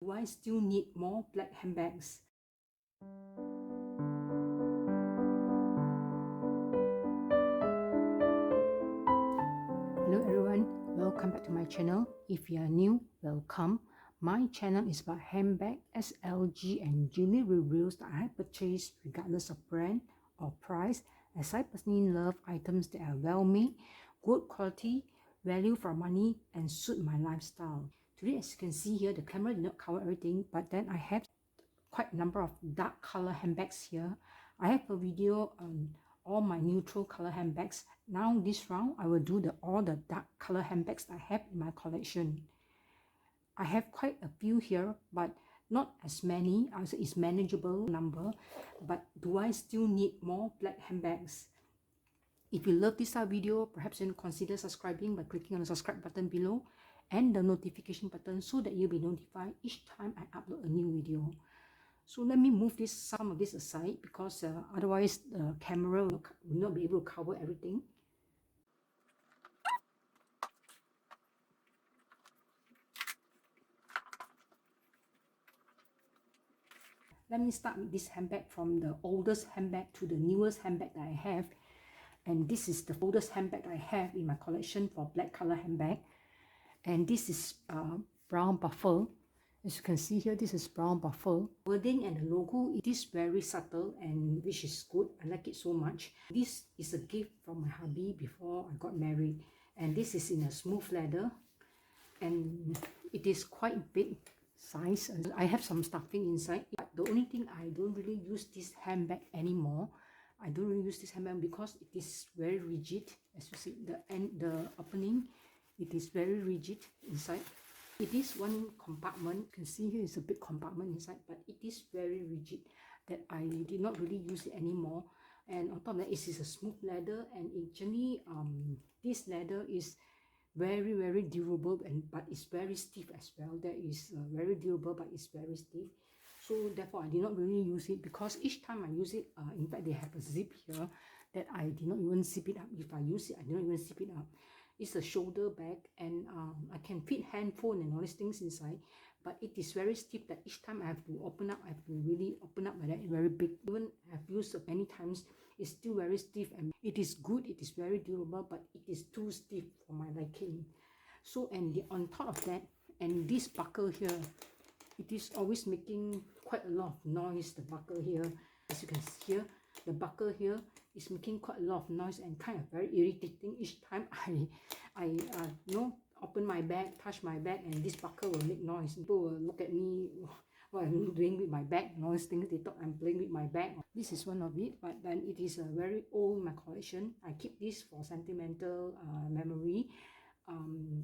Do I still need more black handbags? Hello everyone, welcome back to my channel. If you are new, welcome. My channel is about handbag, SLG and jewelry reviews that I have purchased regardless of brand or price, as I personally love items that are well made, good quality, value for money and suit my lifestyle. Today, as you can see here, the camera did not cover everything, but then I have quite a number of dark color handbags here. I have a video on all my neutral color handbags. Now this round I will do all the dark color handbags I have in my collection. I have quite a few here, but not as many as it's manageable number. But do I still need more black handbags? If you love this video, perhaps you can consider subscribing by clicking on the subscribe button below and the notification button so that you'll be notified each time I upload a new video. So let me move some of this aside, because otherwise the camera will not be able to cover everything. Let me start with this handbag, from the oldest handbag to the newest handbag that I have. And this is the oldest handbag I have in my collection for black color handbag. And this is brown buffalo. As you can see here, this is brown buffalo. Wording and the logo, it is very subtle, and which is good. I like it so much. This is a gift from my hubby before I got married. And this is in a smooth leather. And it is quite big size. I have some stuffing inside. But the only thing, I don't really use this handbag anymore. I don't really use this handbag because it is very rigid. As you see, the opening, it is very rigid inside. It is one compartment. You can see here is a big compartment inside, but it is very rigid that I did not really use it anymore. And on top of that, it is a smooth leather, and actually this leather is very durable, but it's very stiff as well. That is very durable, but it's very stiff. So therefore I did not really use it, because each time I use it, in fact they have a zip here that I did not even zip it up. If I use it, I did not even zip it up. It's a shoulder bag, and I can fit handphone and all these things inside, but it is very stiff that each time I have to open up, I have to really open up like that, very big. Even I've used it many times, it's still very stiff, and it is good, it is very durable, but it is too stiff for my liking. So, and on top of that, and this buckle here, it is always making quite a lot of noise, the buckle here. As you can see here, the buckle here is making quite a lot of noise and kind of very irritating each time I open my bag, touch my bag, and this buckle will make noise. People will look at me, what I'm doing with my bag, and all these things. They thought I'm playing with my bag. This is one of it, but then it is a very old in my collection. I keep this for sentimental memory.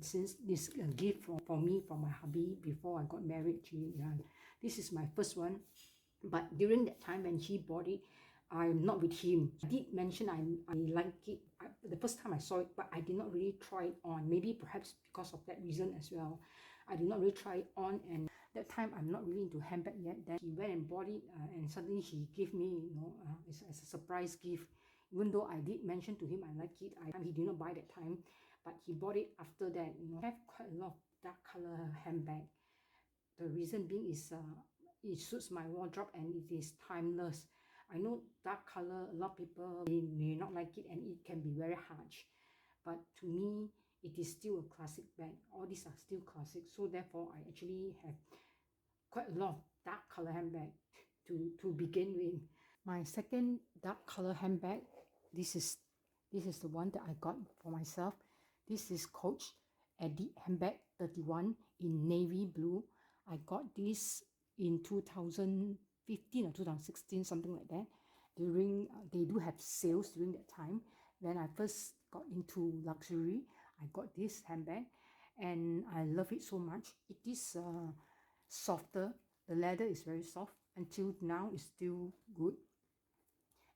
Since this gift for me from my hubby before I got married to Yan. This is my first one, but during that time when he bought it, I'm not with him. I did mention I like it the first time I saw it, but I did not really try it on. Maybe perhaps because of that reason as well, I did not really try it on. And that time I'm not really into handbag yet. Then he went and bought it, and suddenly he gave me, as a surprise gift. Even though I did mention to him I like it, he did not buy that time, but he bought it after that. I have quite a lot of dark color handbag. The reason being is it suits my wardrobe and it is timeless. I know dark color, a lot of people may not like it, and it can be very harsh, but to me it is still a classic bag. All these are still classic, so therefore I actually have quite a lot of dark color handbag to begin with. My second dark color handbag, this is the one that I got for myself. This is Coach Edit handbag 31 in navy blue. I got this in 2015 or 2016, something like that. During they do have sales during that time. When I first got into luxury, I got this handbag, and I love it so much. It is softer. The leather is very soft. Until now, it's still good.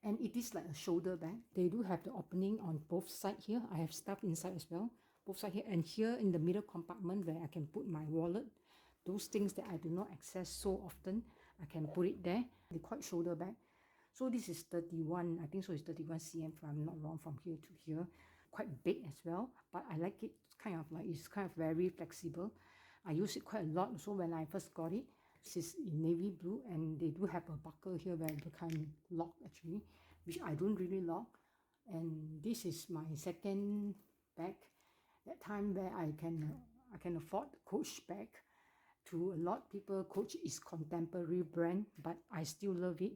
And it is like a shoulder bag. They do have the opening on both sides here. I have stuff inside as well, both sides here, and here in the middle compartment where I can put my wallet, those things that I do not access so often, I can put it there. They're quite shoulder bag. So this is 31, I think so it's 31 cm if I'm not wrong, from here to here. Quite big as well, but I like it. It's kind of very flexible. I use it quite a lot. So when I first got it, this is in navy blue, and they do have a buckle here where you can lock actually, which I don't really lock. And this is my second bag. That time where I can afford Coach bag. To a lot of people, Coach is contemporary brand, but I still love it.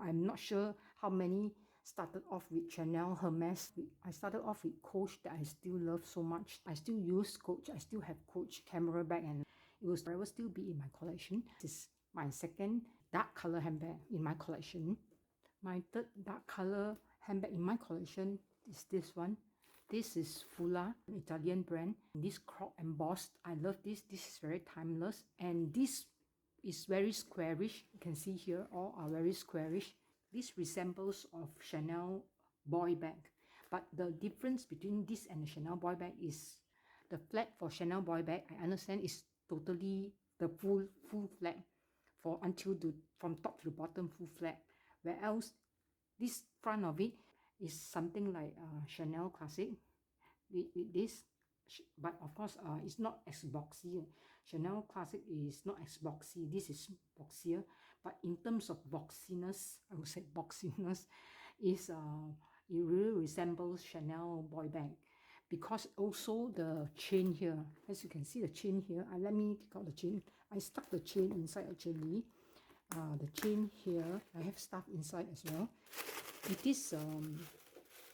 I'm not sure how many started off with Chanel, Hermes. I started off with Coach that I still love so much. I still use Coach. I still have Coach camera bag, and it will forever still be in my collection. This is my second dark color handbag in my collection. My third dark color handbag in my collection is this one. This is Fula, an Italian brand. This croc embossed. I love this. This is very timeless. And this is very squarish. You can see here, all are very squarish. This resembles of Chanel boy bag. But the difference between this and the Chanel boy bag is the flap for Chanel boy bag, I understand, is totally the full flap for until from top to the bottom full flap. Where else this front of it is something like Chanel Classic with this, but of course it's not as boxy. Chanel Classic is not as boxy. This is boxier, but in terms of boxiness, I would say boxiness is it really resembles Chanel boy bag, because also the chain here, as you can see the chain here, let me take out the chain. I stuck the chain inside actually. The chain here, I have stuff inside as well. It is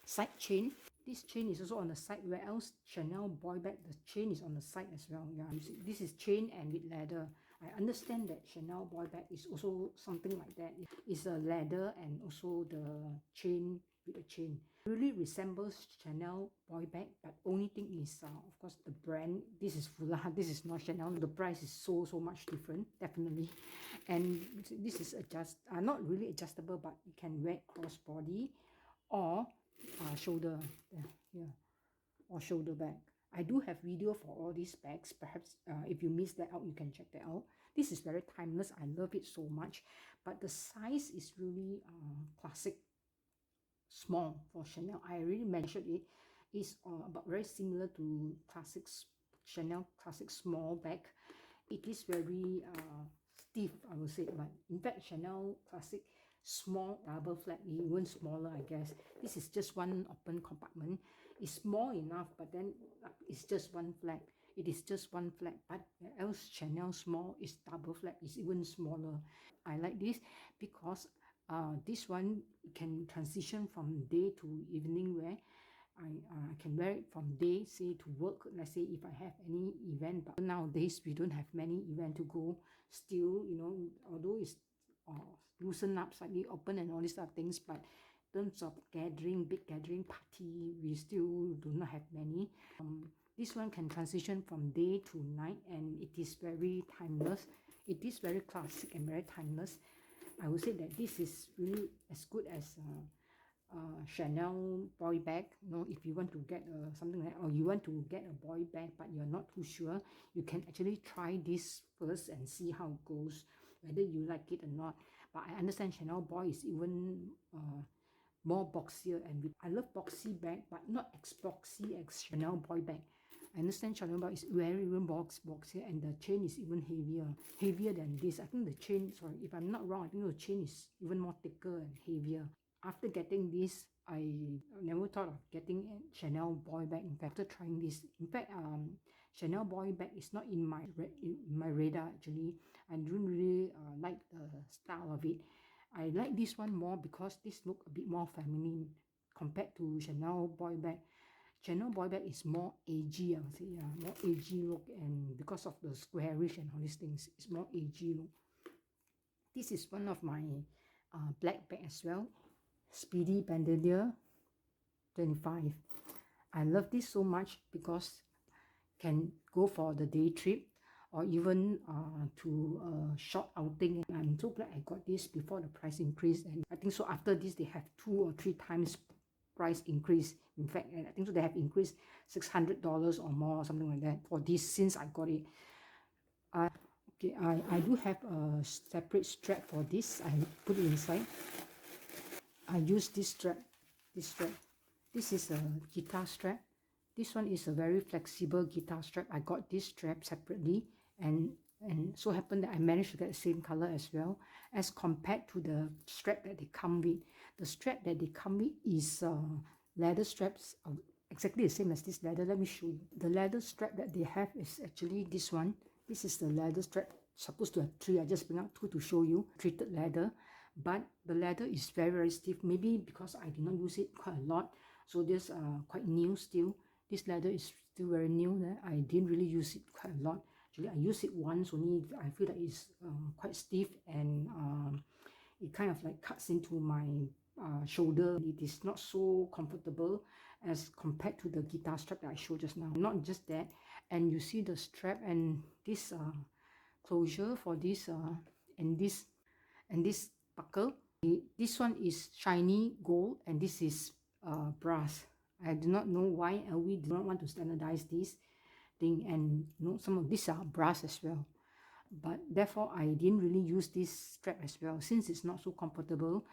side chain. This chain is also on the side, where else Chanel boy bag, the chain is on the side as well. Yeah, this is chain and with leather. I understand that Chanel boy bag is also something like that. It's a leather and also the chain with the chain. It really resembles Chanel boy bag, but only thing is, of course, the brand. This is Fula, this is not Chanel. The price is so much different, definitely. And this is not really adjustable, but you can wear cross body or shoulder, yeah, or shoulder bag. I do have video for all these bags. Perhaps if you miss that out, you can check that out. This is very timeless. I love it so much. But the size is really classic small for Chanel. I really measured it. It's about very similar to Chanel classic small bag. It is very stiff, I would say, but in fact Chanel classic small double flap, even smaller, I guess. This is just one open compartment. It's small enough, but then it's just one flap. It is just one flap, but else Chanel small is double flap, is even smaller. I like this because this one can transition from day to evening wear. I can wear it from day, say, to work. Let's say if I have any event, but nowadays we don't have many event to go. Still, you know, although it's loosen up slightly, open and all these other things, but in terms of gathering, big gathering party, we still do not have many. This one can transition from day to night, and it is very timeless. It is very classic and very timeless. I would say that this is really as good as Chanel boy bag. You know, if you want to get something like, or you want to get a boy bag but you're not too sure, you can actually try this first and see how it goes, whether you like it or not. But I understand Chanel boy is even more boxier, and I love boxy bag, but not as boxy as Chanel boy bag. I understand Chanel bag is very even boxier, and the chain is even heavier than this. I think the chain, sorry if I'm not wrong, I think the chain is even more thicker and heavier. After getting this, I never thought of getting a Chanel boy bag. In fact, after trying this, in fact, Chanel boy bag is not in my radar actually. I don't really like the style of it. I like this one more because this look a bit more feminine compared to Chanel boy bag. Chanel boy bag is more agey, I would say, yeah, more agey look, and because of the squarish and all these things, it's more agey look. This is one of my black bag as well. Speedy Bandolier 25. I love this so much because can go for the day trip or even to a short outing. I'm so glad I got this before the price increase, and I think so after this they have 2 or 3 times price increase. In fact, I think so they have increased $600 or more or something like that for this since I got it. Okay, I do have a separate strap for this. I put it inside. I use this strap. This is a guitar strap. This one is a very flexible guitar strap. I got this strap separately, and so happened that I managed to get the same color as well, as compared to the strap that they come with. The strap that they come with is leather straps, exactly the same as this leather. Let me show you. The leather strap that they have is actually this one. This is the leather strap, supposed to have 3. I just bring out 2 to show you. Treated leather, but the leather is very, very stiff. Maybe because I did not use it quite a lot, so this quite new still. This leather is still very new. I didn't really use it quite a lot. Actually, I used it once only. I feel that it's quite stiff, and it kind of like cuts into my shoulder. It is not so comfortable as compared to the guitar strap that I showed just now. Not just that, and you see the strap and this closure for this and this buckle. This one is shiny gold and this is brass. I do not know why we do not want to standardize this thing, and some of these are brass as well. But therefore, I didn't really use this strap as well, since it's not so comfortable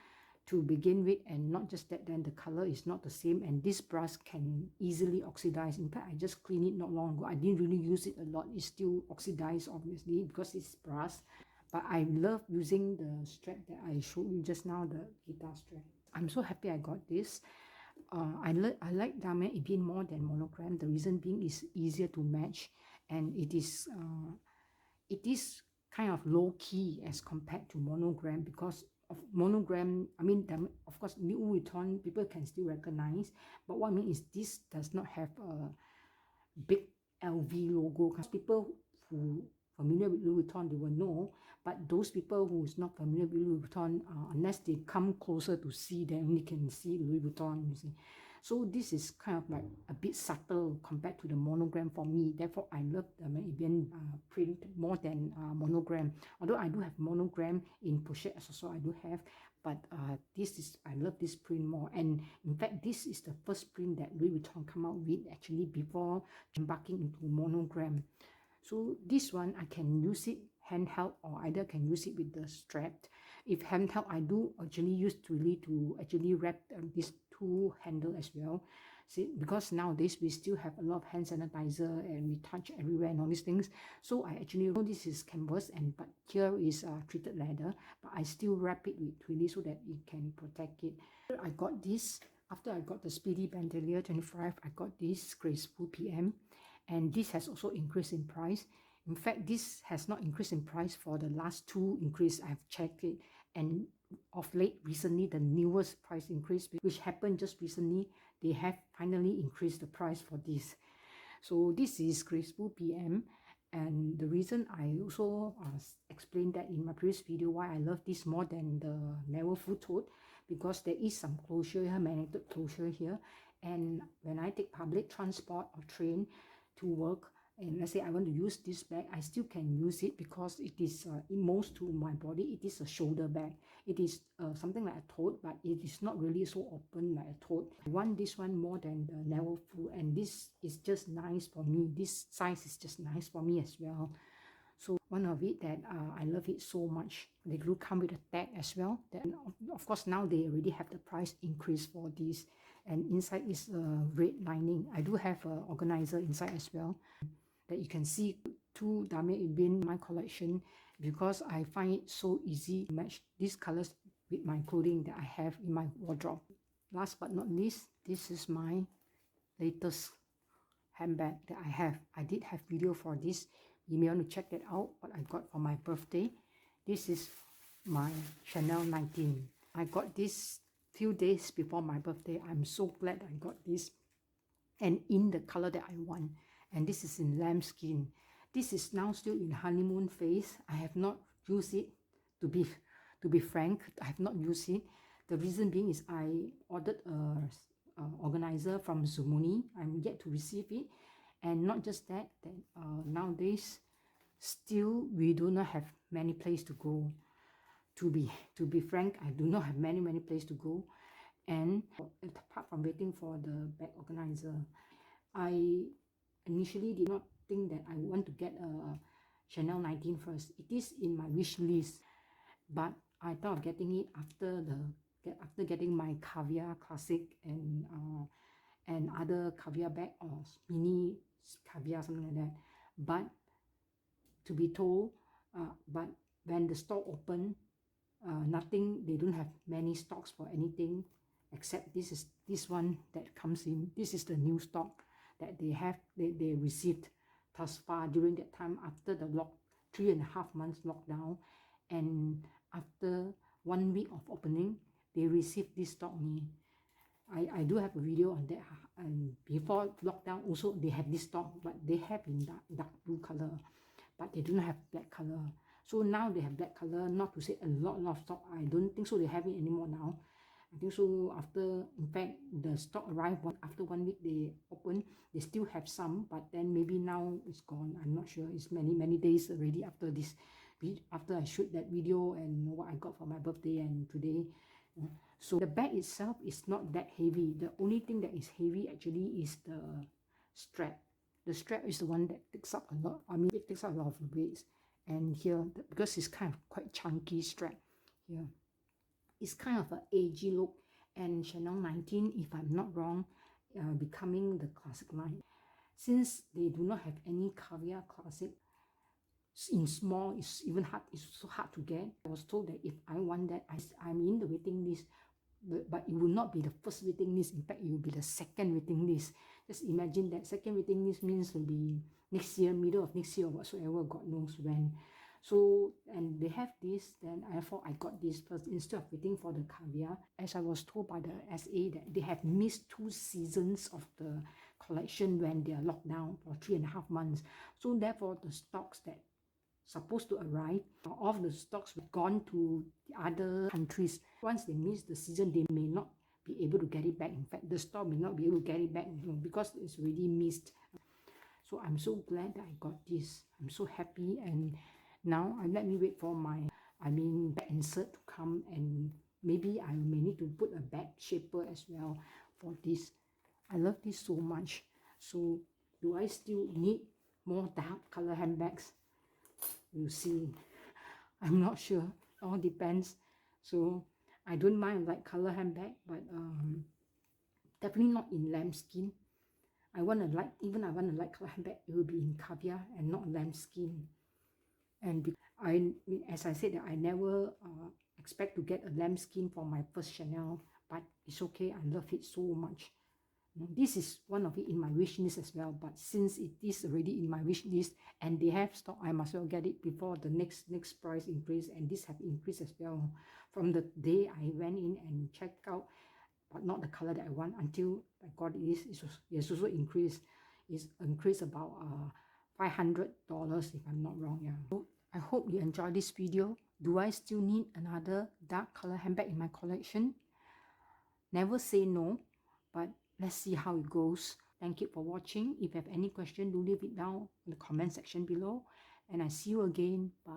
to begin with, and not just that, then the color is not the same, and this brass can easily oxidize. In fact, I just cleaned it not long ago. I didn't really use it a lot. It's still oxidized, obviously, because it's brass. But I love using the strap that I showed you just now, the guitar strap. I'm so happy I got this. I like Damier Ebene more than monogram. The reason being is easier to match, and it is kind of low key as compared to monogram, because of monogram. I mean, of course, Louis Vuitton people can still recognize, but what I mean is this does not have a big LV logo. Because people who familiar with Louis Vuitton, they will know, but those people who is not familiar with Louis Vuitton, unless they come closer to see, they only can see Louis Vuitton, you see. So this is kind of like a bit subtle compared to the monogram for me. Therefore, I love the Ebene print more than monogram. Although I do have monogram in pochette also, I do have, but I love this print more. And in fact, this is the first print that Louis Vuitton come out with actually before embarking into monogram. So this one, I can use it handheld, or either can use it with the strap. If handheld, I do actually use to actually wrap these 2 handle as well. See, because nowadays we still have a lot of hand sanitizer and we touch everywhere and all these things. So I actually know this is canvas, but here is treated leather, but I still wrap it with twilly so that it can protect it. I got this after I got the Speedy Bandolier 25. I got this Graceful PM, and this has also increased in price. In fact, this has not increased in price for the last 2 increase. I've checked it, and of late, recently, the newest price increase, which happened just recently, they have finally increased the price for this. So this is Graceful PM, and the reason I also explained that in my previous video why I love this more than the Never Full Tote, because there is some closure here, magnetic closure here, and when I take public transport or train to work, and let's say I want to use this bag, I still can use it because it is most to my body. It is a shoulder bag. It is something like a tote, but it is not really so open like a tote. I want this one more than the Never Full, and this is just nice for me. This size is just nice for me as well. So one of it that I love it so much. They do come with a tag as well. Then of course now they already have the price increase for this, and inside is a red lining. I do have an organizer inside as well, that you can see 2 Damier Ebene in my collection, because I find it so easy to match these colors with my clothing that I have in my wardrobe. Last but not least, this is my latest handbag that I have. I did have video for this. You may want to check that out, what I got for my birthday. This is my Chanel 19. I got this few days before my birthday. I'm so glad I got this, and in the color that I want. And this is in lambskin. This is now still in honeymoon phase. I have not used it, to be frank. I have not used it. The reason being is I ordered a organizer from Zumuni. I'm yet to receive it. And not just that, nowadays still we do not have many places to go. To be frank, I do not have many places to go. And apart from waiting for the bag organizer, I initially did not think that I want to get a Chanel 19 first. It is in my wish list, but I thought of getting it after getting my Caviar Classic and other Caviar bag, or mini Caviar, something like that. But to be told, but when the store open, nothing, they don't have many stocks for anything except this one that comes in. This is the new stock that they received thus far during that time after the 3.5 months lockdown, and after 1 week of opening, they received this stock only. I do have a video on that, and before lockdown also they have this stock, but they have in dark blue color, but they don't have black color. So now they have black color, not to say a lot of stock. I don't think so they have it anymore now. I think so after, in fact, the stock arrived after 1 week they open, they still have some, but then maybe now it's gone. I'm not sure. It's many days already after this, after I shoot that video and what I got for my birthday and today. So the bag itself is not that heavy. The only thing that is heavy actually is the strap. The strap is the one that takes up a lot. I mean, it takes up a lot of weight. And here, because it's kind of quite chunky strap here, it's kind of an agey look. And Chanel 19, if I'm not wrong, becoming the classic line. Since they do not have any caviar classic in small, it's so hard to get. I was told that if I want that, I'm in the waiting list, but it will not be the first waiting list. In fact, it will be the second waiting list. Just imagine that second waiting list means will be next year, middle of next year or whatsoever, God knows when. So, and they have this, then I thought I got this first instead of waiting for the caviar. As I was told by the SA that they have missed 2 seasons of the collection when they are locked down for 3.5 months. So therefore, the stocks that supposed to arrive, all of the stocks were gone to the other countries. Once they miss the season, they may not be able to get it back. In fact, the store may not be able to get it back, because it's already missed. So I'm so glad that I got this. I'm so happy, and now let me wait for my bag insert to come, and maybe I may need to put a bag shaper as well for this. I love this so much. So do I still need more dark color handbags? We'll see. I'm not sure. All depends. So I don't mind light color handbag, but definitely not in lambskin. I want a light color handbag, it will be in caviar and not lambskin. And as I said, that I never expect to get a lambskin for my first Chanel, but it's okay. I love it so much. This is one of it in my wish list as well, but since it is already in my wish list and they have stock, I must well get it before the next price increase, and this have increased as well from the day I went in and checked out, but not the color that I want. Until I got it, it's also increased. It's increased about $500 if I'm not wrong. Yeah. So I hope you enjoyed this video. Do I still need another dark color handbag in my collection? Never say no, but let's see how it goes. Thank you for watching. If you have any question, do leave it down in the comment section below. And I see you again. Bye.